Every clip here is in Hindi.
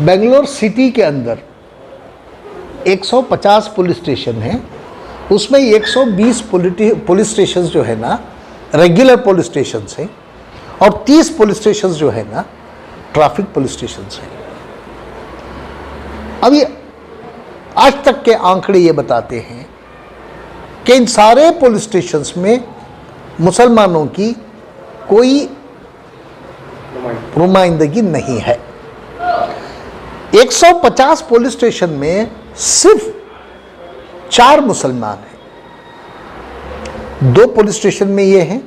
बेंगलोर सिटी के अंदर 150 पुलिस स्टेशन हैं, उसमें 120 पुलिस स्टेशन जो है ना रेगुलर पुलिस स्टेशन हैं और 30 पुलिस स्टेशन जो है ना ट्रैफिक पुलिस स्टेशन हैं। अभी आज तक के आंकड़े ये बताते हैं कि इन सारे पुलिस स्टेशंस में मुसलमानों की कोई नुमाइंदगी नहीं है। 150 पुलिस स्टेशन में सिर्फ 4 मुसलमान हैं। 2 पुलिस स्टेशन में ये हैं,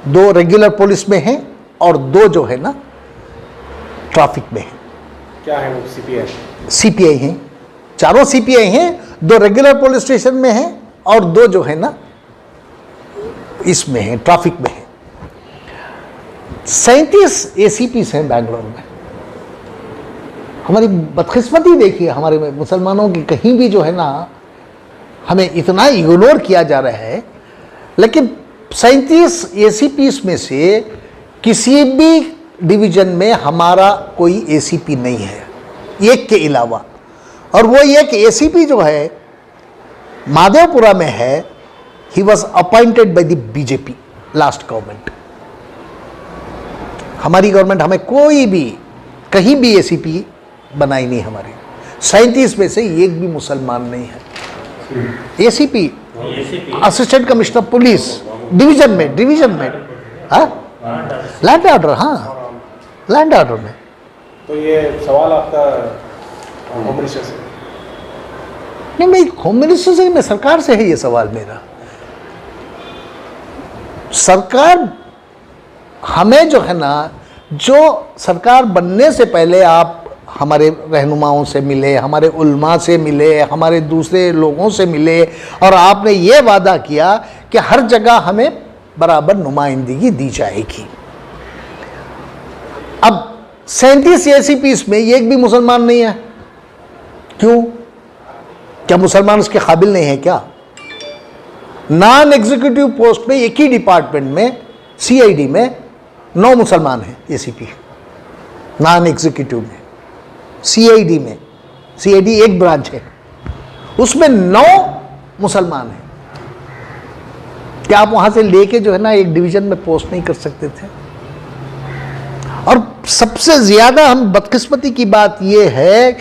2 रेगुलर पुलिस में हैं और 2 जो है ना ट्रैफिक में हैं। क्या है वो? सीपीआई हैं। चारों सीपीआई हैं, 2 रेगुलर पुलिस स्टेशन में हैं और 2 जो है ना इसमें हैं, ट्रैफिक में हैं। 37 एसीपीस हैं बेंगलोर में। हमारी बदकिस्मती देखिए, हमारे मुसलमानों की कहीं भी जो है ना हमें इतना इग्नोर किया जा रहा है, लेकिन 37 एसीपीस में से किसी भी डिवीजन में हमारा कोई एसीपी नहीं है, एक के अलावा। और वो एक एसीपी जो है माधवपुरा में है, he was appointed by the BJP last government. हमारी गवर्नमेंट हमें कोई भी कहीं भी एसीपी बनाई नहीं हमारी। 37 में से एक भी मुसलमान नहीं है। ACP assistant commissioner police division में हाँ लैंड ऑर्डर, हाँ लैंड ऑर्डर में। तो ये सवाल आपका होम मिनिस्टर से नहीं, मैं होम मिनिस्टर से, मैं सरकार से है ये सवाल मेरा। सरकार हमें जो है ना, जो सरकार बनने से पहले आप हमारे रहनुमाओं से मिले, हमारे उल्मा से मिले, हमारे दूसरे लोगों से मिले और आपने ये वादा किया कि हर जगह हमें बराबर नुमाइंदगी दी जाएगी। अब 37 एसीपीस में एक भी मुसलमान नहीं है। क्यों? क्या मुसलमान उसके काबिल नहीं है क्या? नॉन एग्जीक्यूटिव पोस्ट में एक ही डिपार्टमेंट में सीआईडी में 9 मुसलमान हैं एसीपी। नॉन एग्जीक्यूटिव में सीआईडी में, सीआईडी एक ब्रांच है, उसमें 9 मुसलमान हैं। क्या आप वहां से लेके जो है ना एक डिवीजन में पोस्ट नहीं कर सकते थे? और सबसे ज्यादा हम बदकिस्मती की बात यह है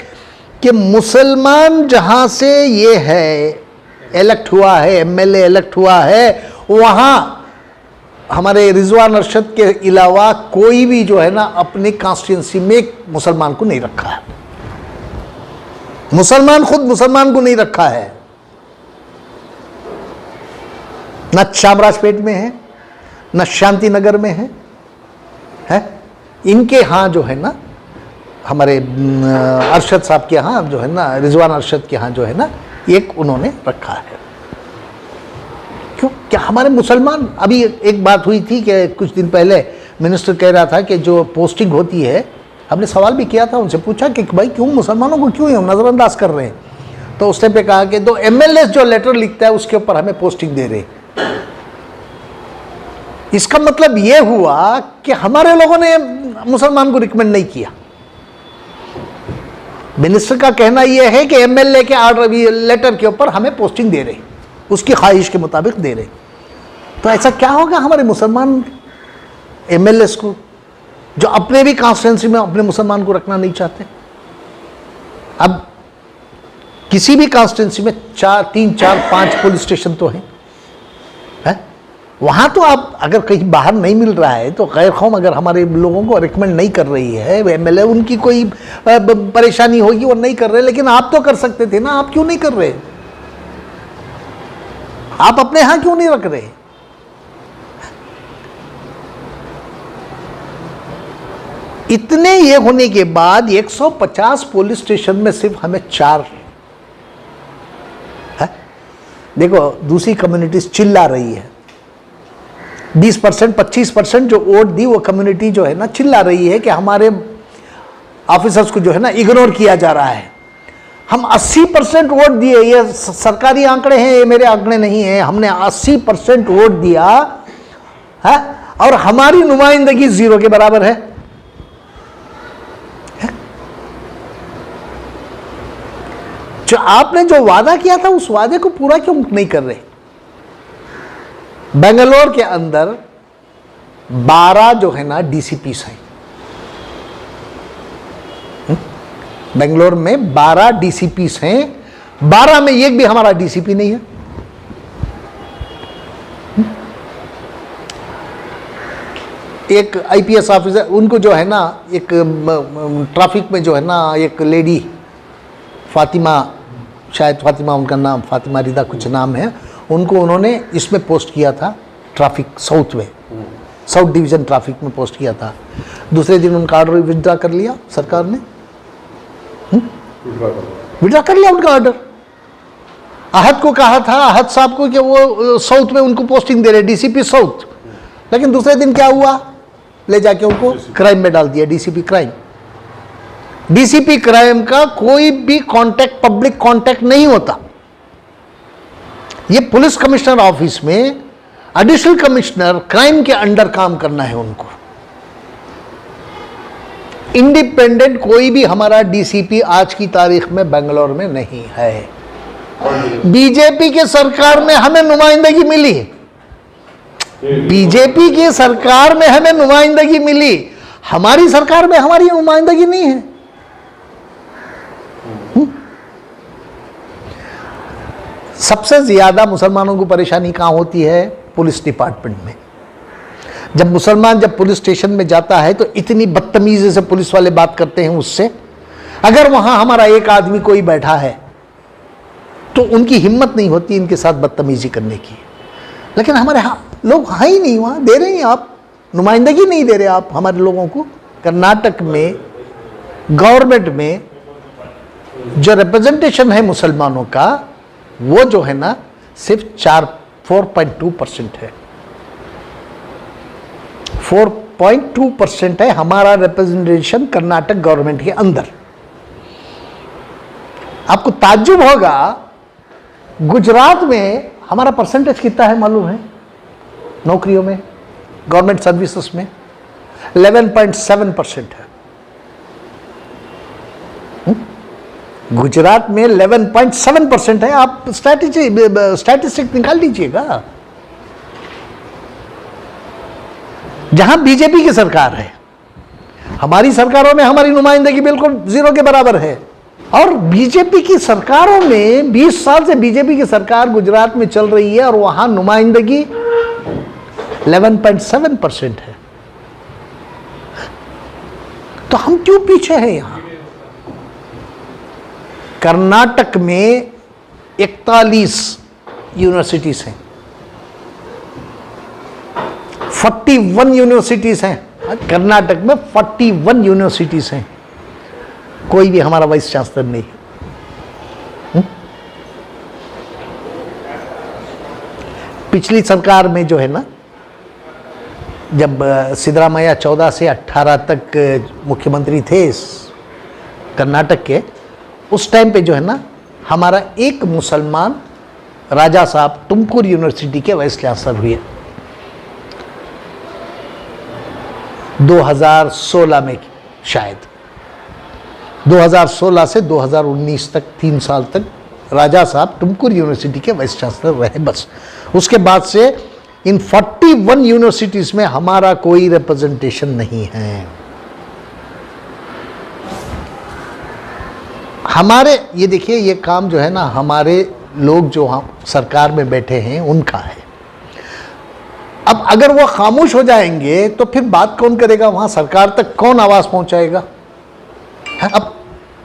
कि मुसलमान जहां से ये है इलेक्ट हुआ है, एमएलए इलेक्ट हुआ है, वहां हमारे रिजवान अरशद के अलावा कोई भी जो है ना अपनी कॉन्स्टिट्यूंसी में मुसलमान को नहीं रखा है। मुसलमान खुद मुसलमान को नहीं रखा है। न चामराजपेट में है, न शांति नगर में है। इनके यहाँ जो है ना हमारे अरशद साहब के यहाँ जो है ना, रिजवान अरशद के यहाँ जो है ना एक उन्होंने रखा है। क्यों? क्या हमारे मुसलमान, अभी एक बात हुई थी कि कुछ दिन पहले मिनिस्टर कह रहा था कि जो पोस्टिंग होती है, हमने सवाल भी किया था, उनसे पूछा कि भाई क्यों मुसलमानों को क्यों नज़रअंदाज कर रहे हैं? तो उसने पे कहा कि 2 एमएलए जो लेटर लिखता है उसके ऊपर हमें पोस्टिंग दे रहे। इसका मतलब यह हुआ कि हमारे लोगों ने मुसलमान को रिकमेंड नहीं किया। मिनिस्टर का कहना यह है कि एमएलए के ऑर्डर लेटर के ऊपर हमें पोस्टिंग दे रहे, उसकी ख्वाहिश के मुताबिक दे रहे। तो ऐसा क्या होगा हमारे मुसलमान एमएलएस को, जो अपने भी कॉन्स्टिट्यूंसी में अपने मुसलमान को रखना नहीं चाहते? अब किसी भी कॉन्स्टिट्यूंसी में 3, 4, 5 पुलिस स्टेशन तो हैं। वहाँ तो आप अगर कहीं बाहर नहीं मिल रहा है तो गैर कौम अगर हमारे लोगों को रिकमेंड नहीं कर रही है, एमएलए उनकी कोई परेशानी होगी और नहीं कर रहे, लेकिन आप तो कर सकते थे ना, आप क्यों नहीं कर रहे? आप अपने यहाँ क्यों नहीं रख रहे? इतने ये होने के बाद 150 पुलिस स्टेशन में सिर्फ हमें 4 है। देखो दूसरी कम्युनिटीज चिल्ला रही है, 20%, 25% जो वोट दी वो कम्युनिटी जो है ना चिल्ला रही है कि हमारे ऑफिसर्स को जो है ना इग्नोर किया जा रहा है। हम 80% वोट दिए, ये सरकारी आंकड़े हैं, ये मेरे आंकड़े नहीं हैं, हमने 80% वोट दिया है और हमारी नुमाइंदगी 0 के बराबर है। जो आपने जो वादा किया था उस वादे को पूरा क्यों नहीं कर रहे? बेंगलोर के अंदर 12 जो है ना डीसीपीस हैं, बेंगलोर में 12 डीसीपीस हैं, 12 में एक भी हमारा डीसीपी नहीं है। एक आईपीएस ऑफिसर, उनको जो है ना एक ट्रैफिक में जो है ना एक लेडी फातिमा, शायद फातिमा उनका नाम, फातिमा रिदा कुछ नाम है, उनको उन्होंने इसमें पोस्ट किया था, ट्रैफिक साउथ में, साउथ डिवीजन ट्रैफिक में पोस्ट किया था। दूसरे दिन उनका ऑर्डर विड्रॉ कर लिया सरकार ने, विड्रॉ कर लिया उनका ऑर्डर। आहत को कहा था, आहत साहब को, कि वो साउथ में उनको पोस्टिंग दे रहे, डीसीपी साउथ, लेकिन दूसरे दिन क्या हुआ, ले जाके उनको क्राइम में डाल दिया, डीसीपी क्राइम। डीसीपी क्राइम का कोई भी कांटेक्ट, पब्लिक कांटेक्ट नहीं होता। ये पुलिस कमिश्नर ऑफिस में एडिशनल कमिश्नर क्राइम के अंडर काम करना है उनको। इंडिपेंडेंट कोई भी हमारा डीसीपी आज की तारीख में बेंगलोर में नहीं है। बीजेपी के सरकार में हमें नुमाइंदगी मिली, बीजेपी की सरकार में हमें नुमाइंदगी मिली, हमारी सरकार में हमारी नुमाइंदगी नहीं है। सबसे ज्यादा मुसलमानों को परेशानी कहां होती है? पुलिस डिपार्टमेंट में। जब मुसलमान जब पुलिस स्टेशन में जाता है तो इतनी बदतमीजी से पुलिस वाले बात करते हैं उससे। अगर वहां हमारा एक आदमी कोई बैठा है तो उनकी हिम्मत नहीं होती इनके साथ बदतमीजी करने की। लेकिन हमारे यहाँ लोग हैं ही नहीं, वहाँ दे रहे हैं आप, नुमाइंदगी नहीं दे रहे आप हमारे लोगों को। कर्नाटक में गवर्नमेंट में जो रिप्रेजेंटेशन है मुसलमानों का, वो जो है ना सिर्फ 4.2% है, 4.2% है हमारा रिप्रेजेंटेशन कर्नाटक गवर्नमेंट के अंदर। आपको ताज्जुब होगा, गुजरात में हमारा परसेंटेज कितना है मालूम है? नौकरियों में, गवर्नमेंट सर्विसेज में 11.7% है। गुजरात में 11.7% है। आप स्टैटिस्टिक निकाल लीजिएगा। जहां बीजेपी की सरकार है, हमारी सरकारों में हमारी नुमाइंदगी बिल्कुल 0 के बराबर है। और बीजेपी की सरकारों में 20 साल से बीजेपी की सरकार गुजरात में चल रही है और वहां नुमाइंदगी 11.7% है। तो हम क्यों पीछे हैं? यहां कर्नाटक में 41 यूनिवर्सिटीज हैं, 41 यूनिवर्सिटीज हैं कर्नाटक में, 41 यूनिवर्सिटीज हैं। कोई भी हमारा वाइस चांसलर नहीं है। पिछली सरकार में जो है ना, जब सिद्धरामैया 14 से 18 तक मुख्यमंत्री थे इस कर्नाटक के, उस टाइम पे जो है ना हमारा एक मुसलमान राजा साहब तुमकुर यूनिवर्सिटी के वाइस चांसलर हुए 2016 में, शायद 2016 से 2019 तक 3 साल तक राजा साहब तुमकुर यूनिवर्सिटी के वाइस चांसलर रहे बस। उसके बाद से इन 41 यूनिवर्सिटीज में हमारा कोई रिप्रेजेंटेशन नहीं है। हमारे ये देखिए, ये काम जो है ना हमारे लोग जो हम सरकार में बैठे हैं उनका है। अब अगर वो खामोश हो जाएंगे तो फिर बात कौन करेगा? वहां सरकार तक कौन आवाज पहुंचाएगा? अब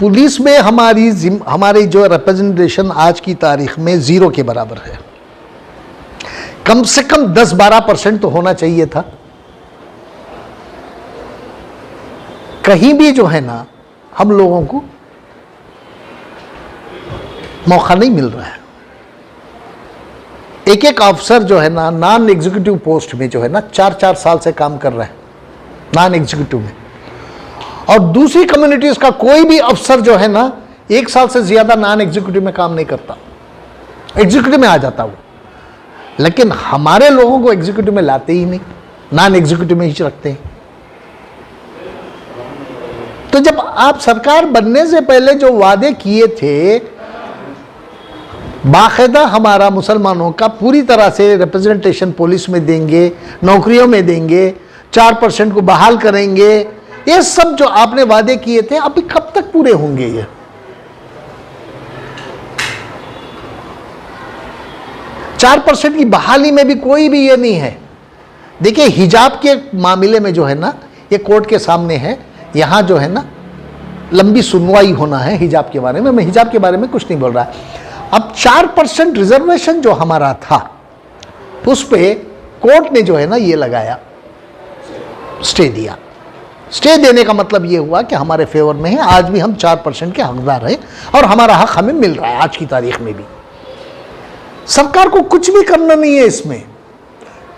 पुलिस में हमारी जो रिप्रेजेंटेशन आज की तारीख में 0 के बराबर है। कम से कम 10-12% तो होना चाहिए था। कहीं भी जो है ना हम लोगों को मौका नहीं मिल रहा है। एक एक अफसर जो है ना नॉन एग्जीक्यूटिव पोस्ट में जो है ना 4-4 साल से काम कर रहा है नॉन एग्जीक्यूटिव में, और दूसरी कम्युनिटीज का कोई भी अफसर जो है ना 1 साल से ज़्यादा नॉन एग्जीक्यूटिव में काम नहीं करता, एग्जीक्यूटिव में आ जाता वो। लेकिन हमारे लोगों को एग्जीक्यूटिव में लाते ही नहीं, नॉन एग्जीक्यूटिव में ही रखते हैं। तो जब आप सरकार बनने से पहले जो वादे किए थे, बाकायदा हमारा मुसलमानों का पूरी तरह से रिप्रेजेंटेशन पुलिस में देंगे, नौकरियों में देंगे, 4% को बहाल करेंगे, ये सब जो आपने वादे किए थे अभी कब तक पूरे होंगे? ये चार % की बहाली में भी कोई भी ये नहीं है। देखिए हिजाब के मामले में जो है ना, ये कोर्ट के सामने है, यहाँ जो है ना लंबी सुनवाई होना है हिजाब के बारे में। मैं हिजाब के बारे में कुछ नहीं बोल रहा। अब 4% रिजर्वेशन जो हमारा था उस पे कोर्ट ने जो है ना ये लगाया, स्टे दिया। स्टे देने का मतलब ये हुआ कि हमारे फेवर में है, आज भी हम 4% के हकदार हैं और हमारा हक हमें मिल रहा है आज की तारीख में भी। सरकार को कुछ भी करना नहीं है इसमें,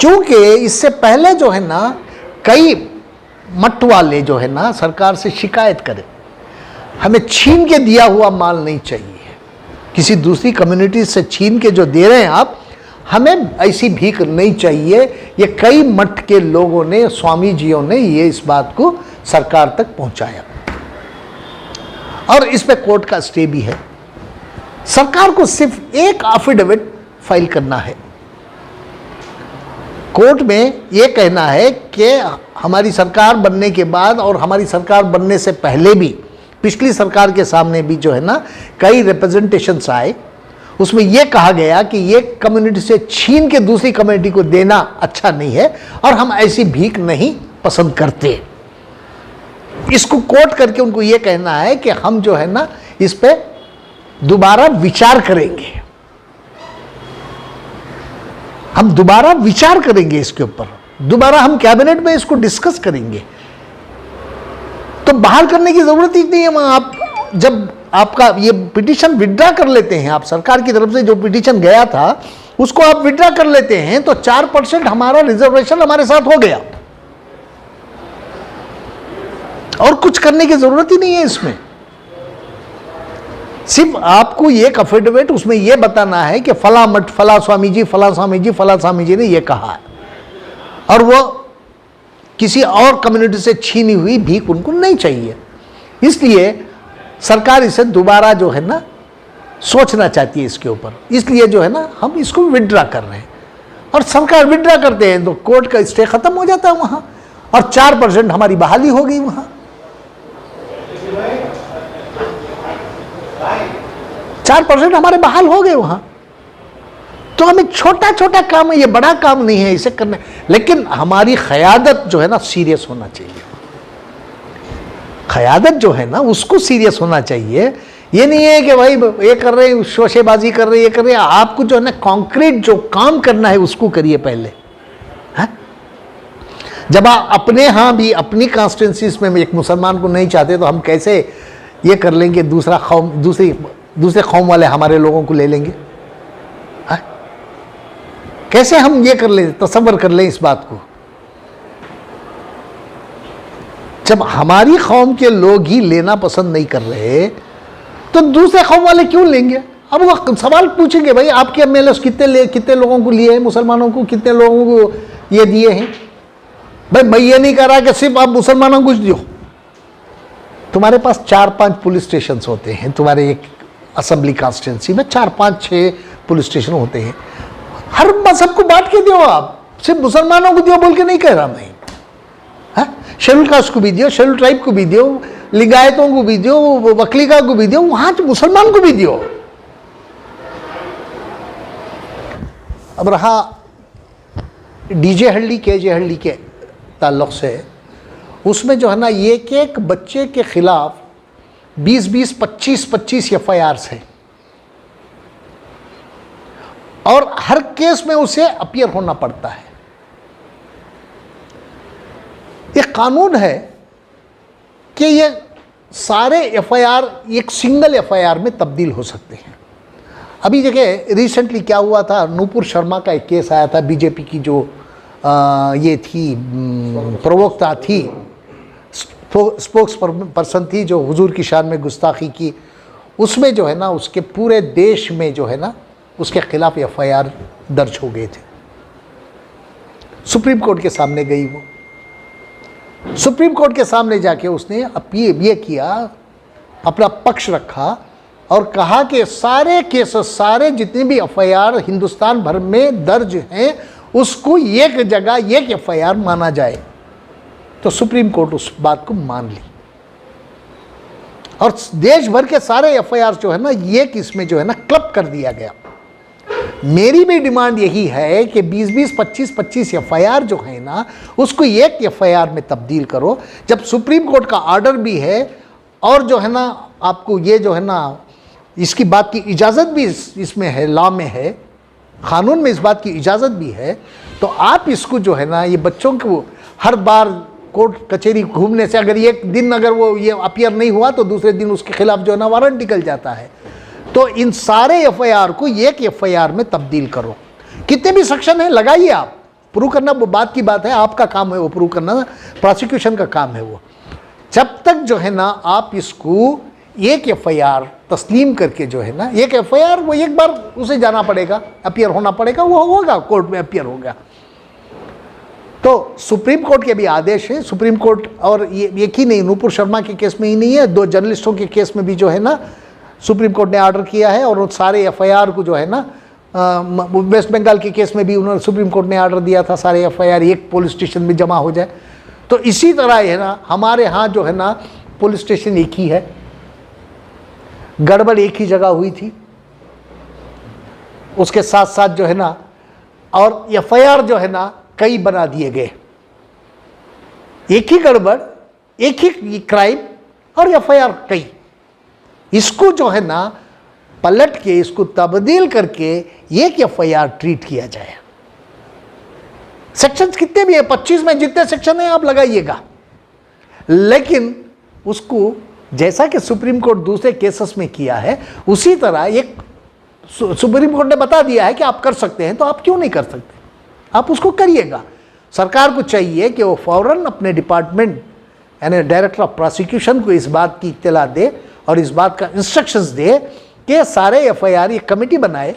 क्योंकि इससे पहले जो है ना कई मठ वाले जो है ना सरकार से शिकायत करें, हमें छीन के दिया हुआ माल नहीं चाहिए, किसी दूसरी कम्युनिटी से छीन के जो दे रहे हैं आप, हमें ऐसी भीख नहीं चाहिए। ये कई मठ के लोगों ने, स्वामी जियों ने ये इस बात को सरकार तक पहुंचाया और इस पे कोर्ट का स्टे भी है। सरकार को सिर्फ एक एफिडेविट फाइल करना है, कोर्ट में ये कहना है कि हमारी सरकार बनने के बाद और हमारी सरकार बनने से पहले भी पिछली सरकार के सामने भी जो है ना कई रिप्रेजेंटेशंस आए, उसमें यह कहा गया कि ये कम्युनिटी से छीन के दूसरी कम्युनिटी को देना अच्छा नहीं है और हम ऐसी भीख नहीं पसंद करते। इसको कोट करके उनको ये कहना है कि हम जो है ना इस पे दोबारा विचार करेंगे, हम दोबारा विचार करेंगे इसके ऊपर, दोबारा हम कैबिनेट में इसको डिस्कस करेंगे। तो बहाल करने की जरूरत ही नहीं है। वहां आप जब आपका ये पिटीशन विड्रा कर लेते हैं, आप सरकार की तरफ से जो पिटीशन गया था उसको आप विड्रा कर लेते हैं, तो 4% हमारा रिजर्वेशन हमारे साथ हो गया और कुछ करने की जरूरत ही नहीं है इसमें। सिर्फ आपको ये एफिडेविट उसमें यह बताना है कि फला मठ, फला स्वामी जी, फला स्वामी जी, फला स्वामी जी ने यह कहा है और वो किसी और कम्युनिटी से छीनी हुई भीख उनको नहीं चाहिए। इसलिए सरकार इसे दोबारा जो है ना सोचना चाहती है इसके ऊपर, इसलिए जो है ना हम इसको विड्रा कर रहे हैं और सरकार विड्रा करते हैं तो कोर्ट का स्टे खत्म हो जाता है वहां और 4% हमारी बहाली हो गई वहां। 4% हमारे बहाल हो गए वहां। तो हमें छोटा छोटा काम है, ये बड़ा काम नहीं है इसे करने, लेकिन हमारी क़यादत जो है ना सीरियस होना चाहिए। क़यादत जो है ना उसको सीरियस होना चाहिए। ये नहीं है कि भाई ये कर रहे हैं, शोशेबाजी कर रहे हैं, ये कर रहे हैं। आपको जो है ना कॉन्क्रीट जो काम करना है उसको करिए पहले। है? जब आप अपने यहाँ भी अपनी कॉन्स्टिट्यूंसीज में एक मुसलमान को नहीं चाहते तो हम कैसे ये कर लेंगे दूसरा कौम, दूसरे कौम वाले हमारे लोगों को ले लेंगे? है? कैसे हम ये कर लें, तसव्वुर कर लें इस बात को? जब हमारी कौम के लोग ही लेना पसंद नहीं कर रहे तो दूसरे कौम वाले क्यों लेंगे? अब वो सवाल पूछेंगे, भाई आपके एमएलए कितने लोगों को लिए हैं, मुसलमानों को कितने लोगों को ये दिए हैं? भाई मैं ये नहीं कह रहा कि सिर्फ आप मुसलमानों को दो। तुम्हारे पास 4-5 पुलिस स्टेशन होते हैं, तुम्हारे एक असेंबली कॉन्स्टिट्यूंसी में 4-5-6 पुलिस स्टेशन होते हैं। हर मजहब को बांट के दो, आप सिर्फ मुसलमानों को दियो बोल के नहीं कह रहा मैं। शेड्यूल कास्ट को भी दियो, शेड्यूल ट्राइब को भी दियो, लिंगायतों को भी दियो, वकलीगा को भी दियो, वहां मुसलमान को भी दियो। अब रहा डीजे हल्डी केजे हल्डी के ताल्लुक से, उसमें जो है ना एक बच्चे के खिलाफ 20-20, 25-25 FIRs है और हर केस में उसे अपीयर होना पड़ता है। एक कानून है कि ये सारे FIR एक सिंगल FIR में तब्दील हो सकते हैं। अभी देखिए रिसेंटली क्या हुआ था, नूपुर शर्मा का एक केस आया था, बीजेपी की जो ये थी प्रवक्ता थी, स्पोक्स पर्सन थी, जो हुजूर की शान में गुस्ताखी की, उसमें जो है ना उसके पूरे देश में जो है ना उसके खिलाफ FIR दर्ज हो गए थे। सुप्रीम कोर्ट के सामने गई वो, सुप्रीम कोर्ट के सामने जाके उसने अपील ये किया, अपना पक्ष रखा और कहा कि सारे केसेस, सारे जितने भी FIR हिंदुस्तान भर में दर्ज हैं उसको एक जगह एक FIR माना जाए। तो सुप्रीम कोर्ट उस बात को मान ली और देश भर के सारे FIR जो है ना एक इसमें जो है ना क्लब कर दिया गया। मेरी भी डिमांड यही है कि 20-20, 25-25 FIR जो है ना उसको एक FIR में तब्दील करो। जब सुप्रीम कोर्ट का ऑर्डर भी है और जो है ना आपको ये जो है ना इसकी बात की इजाज़त भी इसमें है, लॉ में है, कानून में इस बात की इजाज़त भी है, तो आप इसको जो है ना ये बच्चों को हर बार कोर्ट कचहरी घूमने से अगर एक दिन अगर वो ये अपीयर नहीं हुआ तो दूसरे दिन उसके खिलाफ जो है ना वारंट निकल जाता है। तो इन सारे FIR को एक FIR में तब्दील करो। कितने भी सेक्शन है लगाइए, आप प्रूव करना वो बात की बात है, आपका काम है वो प्रूव करना, प्रोसिक्यूशन का काम है वो। जब तक जो है ना आप इसको एक FIR तस्लीम करके जो है ना एक FIR वो एक बार उसे जाना पड़ेगा, अपीयर होना पड़ेगा, वो होगा कोर्ट में अपीयर होगा। तो सुप्रीम कोर्ट के भी आदेश है, सुप्रीम कोर्ट और ये एक ही नहीं, नूपुर शर्मा के केस में ही नहीं है, 2 जर्नलिस्टों के केस में भी जो है ना सुप्रीम कोर्ट ने ऑर्डर किया है और उन सारे FIR को जो है ना वेस्ट बंगाल के केस में भी उन्होंने सुप्रीम कोर्ट ने ऑर्डर दिया था सारे FIR एक पुलिस स्टेशन में जमा हो जाए। तो इसी तरह है ना हमारे यहाँ जो है ना पुलिस स्टेशन एक ही है, गड़बड़ एक ही जगह हुई थी, उसके साथ साथ जो है ना और FIR जो है ना कई बना दिए गए, एक ही गड़बड़, एक ही क्राइम और FIR कई। इसको जो है ना पलट के इसको तब्दील करके एक FIR ट्रीट किया जाए। सेक्शंस कितने भी है, 25 में जितने सेक्शन है आप लगाइएगा, लेकिन उसको जैसा कि सुप्रीम कोर्ट दूसरे केसेस में किया है उसी तरह एक सुप्रीम कोर्ट ने बता दिया है कि आप कर सकते हैं, तो आप क्यों नहीं कर सकते, आप उसको करिएगा। सरकार को चाहिए कि वो फौरन अपने डिपार्टमेंट यानी डायरेक्टर ऑफ प्रोसिक्यूशन को इस बात की इत्तला दे और इस बात का इंस्ट्रक्शंस दे कि सारे FIR एक कमेटी बनाए,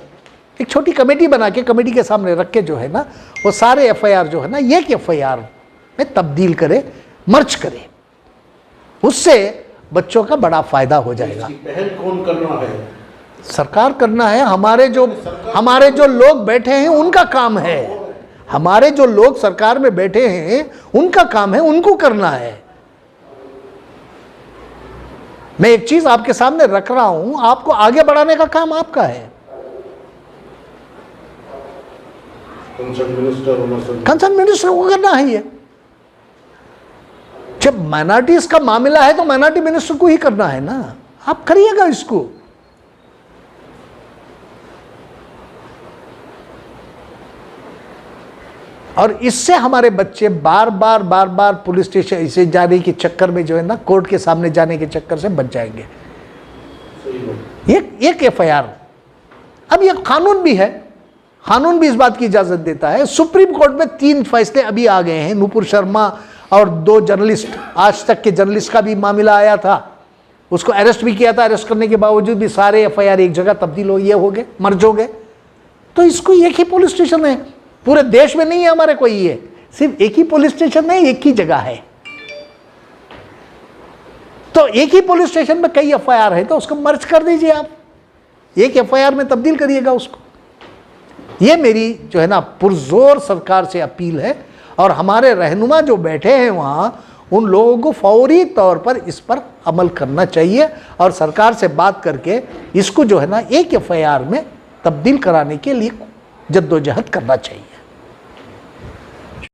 एक छोटी कमेटी बना के कमेटी के सामने रख के जो है ना वो सारे FIR जो है ना एक FIR में तब्दील करे, मर्ज करे, उससे बच्चों का बड़ा फायदा हो जाएगा। पहल कौन करना है? सरकार करना है, हमारे जो लोग बैठे हैं उनका काम है, हमारे जो लोग सरकार में बैठे हैं उनका काम है, उनको करना है। मैं एक चीज आपके सामने रख रहा हूं, आपको आगे बढ़ाने का काम आपका है। कंसर्न मिनिस्टर को करना है ये। जब माइनॉरिटीज का मामला है तो माइनॉरिटी मिनिस्टर को ही करना है ना, आप करिएगा इसको। और इससे हमारे बच्चे बार बार पुलिस स्टेशन इसे जाने के चक्कर में जो है ना कोर्ट के सामने जाने के चक्कर से बच जाएंगे। एक FIR, अब ये कानून भी है, कानून भी इस बात की इजाजत देता है। सुप्रीम कोर्ट में 3 फैसले अभी आ गए हैं, नूपुर शर्मा और 2 जर्नलिस्ट, आज तक के जर्नलिस्ट का भी मामला आया था, उसको अरेस्ट भी किया था, अरेस्ट करने के बावजूद भी सारे FIR एक जगह तब्दील हो गए, मर्ज हो गए। तो इसको एक ही पुलिस स्टेशन है, पूरे देश में नहीं है हमारे कोई, ये सिर्फ एक ही पुलिस स्टेशन है, एक ही जगह है। तो एक ही पुलिस स्टेशन में कई FIR है तो उसको मर्ज कर दीजिए, आप एक FIR में तब्दील करिएगा उसको। ये मेरी जो है ना पुरजोर सरकार से अपील है और हमारे रहनुमा जो बैठे हैं वहाँ, उन लोगों को फौरी तौर पर इस पर अमल करना चाहिए और सरकार से बात करके इसको जो है ना एक FIR में तब्दील कराने के लिए जद्दोजहद करना चाहिए।